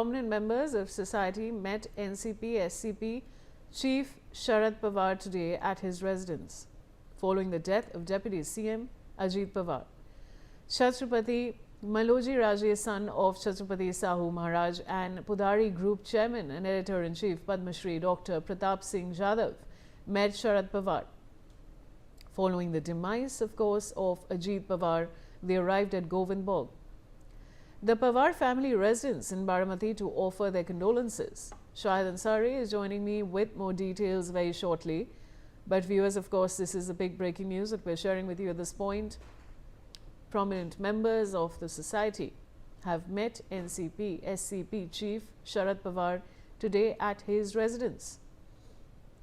Prominent members of society met NCP-SCP Chief Sharad Pawar today at his residence, following the death of Deputy CM Ajit Pawar. Chhatrapati Maloji Raje, son of Chhatrapati Sahu Maharaj and Pudhari Group Chairman and Editor-in-Chief Padma Shri Dr. Pratap Singh Jadhav, met Sharad Pawar. Following the demise, of course, of Ajit Pawar, they arrived at Govindbog, the Pawar family residence in Baramati, to offer their condolences. Shahid Ansari is joining me with more details very shortly. But viewers, of course, this is the big breaking news that we're sharing with you at this point. Prominent members of the society have met NCP-SCP Chief Sharad Pawar today at his residence.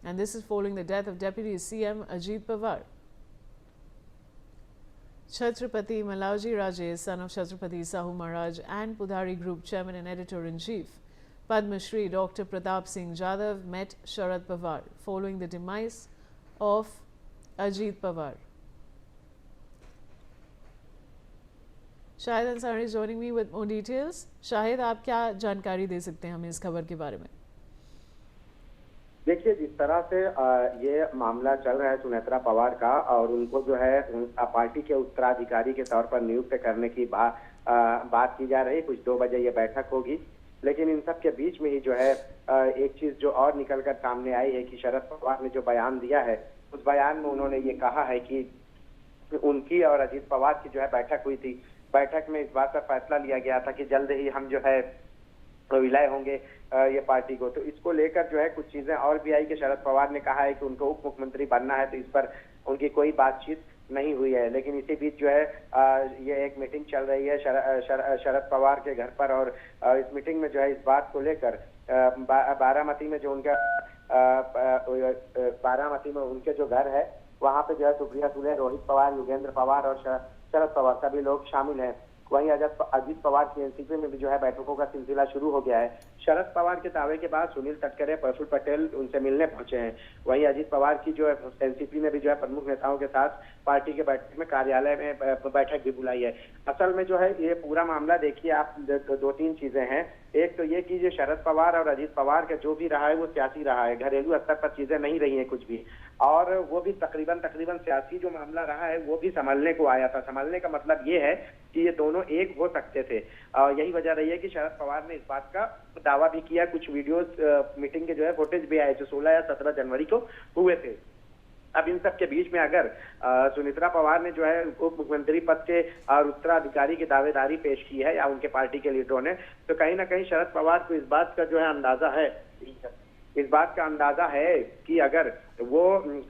And this is following the death of Deputy CM Ajit Pawar. Chhatrapati Maloji Raje, son of Chhatrapati Sahu Maharaj and Pudhari Group Chairman and Editor-in-Chief Padma Shri Dr. Pratap Singh Jadhav, met Sharad Pawar following the demise of Ajit Pawar. Shahid Ansari is joining me with more details. Shahid, आप क्या जानकारी दे सकते हैं हमें इस खबर के बारे में? देखिए, जिस तरह से ये मामला चल रहा है सुनेत्रा पवार का, और उनको जो है पार्टी के उत्तराधिकारी के तौर पर नियुक्त करने की बात की जा रही है। कुछ 2 बजे ये बैठक होगी, लेकिन इन सब के बीच में ही जो है एक चीज जो और निकलकर सामने आई है कि शरद पवार ने जो बयान दिया है, उस बयान में उन्होंने ये कहा है कि उनकी और अजीत पवार की जो है बैठक हुई थी। बैठक में इस बात पर फैसला लिया गया था कि जल्द ही हम जो है विलय होंगे ये पार्टी को। तो इसको लेकर जो है कुछ चीजें और भी आई कि शरद पवार ने कहा है कि उनको उप मुख्यमंत्री बनना है, तो इस पर उनकी कोई बातचीत नहीं हुई है। लेकिन इसी बीच जो है ये एक मीटिंग चल रही है शरद पवार के घर पर, और इस मीटिंग में जो है इस बात को लेकर बारामती में जो उनका बारामती में उनके जो घर है, वहां पे जो है सुप्रिया सुले, रोहित पवार, युगेंद्र पवार और शरद पवार सभी लोग शामिल हैं। वहीं अजीत पवार की एनसीपी में भी जो है बैठकों का सिलसिला शुरू हो गया है। शरद पवार के दावे के बाद सुनील तटकरे, प्रफुल्ल पटेल उनसे मिलने पहुंचे हैं। वहीं अजीत पवार की जो है एनसीपी ने भी जो है प्रमुख नेताओं के साथ पार्टी के बैठक में कार्यालय में बैठक भी बुलाई है। असल में जो है ये पूरा मामला देखिए आप, 2-3 चीजें हैं। एक तो ये कि जो शरद पवार और अजीत पवार का जो भी रहा है वो सियासी रहा है, घरेलू स्तर पर चीजें नहीं रही है कुछ भी, और वो भी तकरीबन सियासी जो मामला रहा है वो भी संभलने को आया था। संभलने का मतलब ये है कि ये दोनों एक हो सकते थे। यही वजह रही है कि शरद पवार ने इस बात का दावा भी किया। कुछ वीडियोस मीटिंग के जो है फुटेज भी आए जो 16 या 17 जनवरी को हुए थे। अब इन सब के बीच में अगर सुनेत्रा पवार ने जो है उप मुख्यमंत्री पद के और उत्तराधिकारी की दावेदारी पेश की है या उनके पार्टी के लीडरों ने, तो कहीं ना कहीं शरद पवार को इस बात का जो है अंदाजा है कि अगर वो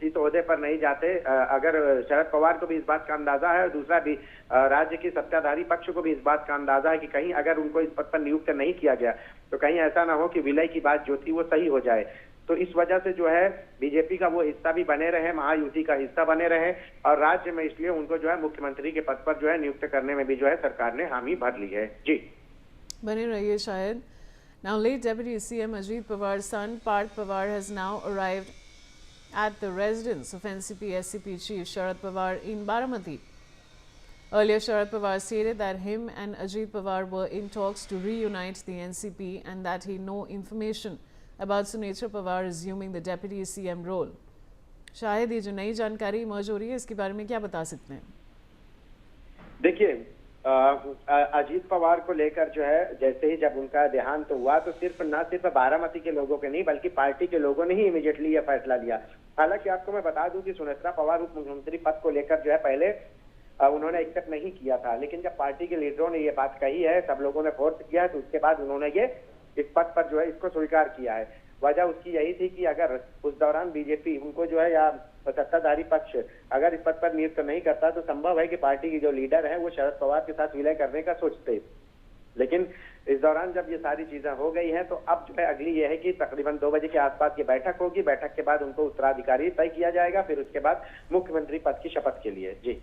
इस ओहदे पर नहीं जाते, अगर शरद पवार को भी इस बात का अंदाजा है और दूसरा भी राज्य की सत्ताधारी पक्ष को भी इस बात का अंदाजा है कि कहीं अगर उनको इस पद पर नियुक्त नहीं किया गया तो कहीं ऐसा ना हो कि विलय की बात जो थी वो सही हो जाए। तो इस वजह से जो है बीजेपी का वो हिस्सा भी बने रहे, महायुति का हिस्सा बने रहे, और राज्य में इसलिए उनको जो है मुख्यमंत्री के पद पर जो है नियुक्त करने में भी जो है सरकार ने हामी भर ली है। जी बने रहिए शायद। Now, late Deputy CM Ajit Pawar's son Parth Pawar has now arrived at the residence of NCP-SCP Chief Sharad Pawar in Baramati. Earlier, Sharad Pawar stated that him and Ajit Pawar were in talks to reunite the NCP and that he no information about Sunetra Pawar assuming the Deputy CM role. शायद ये जो नई जानकारी emerge हो रही है इसके बारे में क्या बता सकते हैं? देखिए, अजीत पवार को लेकर जो है जैसे ही जब उनका देहांत हुआ तो न सिर्फ बारामती के लोगों के नहीं बल्कि पार्टी के लोगों ने ही इमीडिएटली यह फैसला लिया। हालांकि आपको मैं बता दूं कि सुनेत्रा पवार उप मुख्यमंत्री पद को लेकर जो है पहले उन्होंने एक्सेप्ट नहीं किया था, लेकिन जब पार्टी के लीडरों ने ये बात कही है, सब लोगों ने फोर्स किया है, तो उसके बाद उन्होंने ये इस पद पर जो है इसको स्वीकार किया है। वजह उसकी यही थी कि अगर उस दौरान बीजेपी उनको जो है या सत्ताधारी पक्ष अगर इस पद पर नियुक्त नहीं करता तो संभव है कि पार्टी की जो लीडर है वो शरद पवार के साथ विलय करने का सोचते। लेकिन इस दौरान जब ये सारी चीजें हो गई हैं तो अब जो है अगली ये है कि तकरीबन 2 बजे के आसपास ये बैठक होगी। बैठक के बाद उनको उत्तराधिकारी तय किया जाएगा, फिर उसके बाद मुख्यमंत्री पद की शपथ के लिए। जी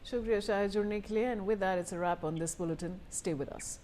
शुक्रिया शायद जुड़ने के लिए। And with that it's a wrap on this bulletin. Stay with us.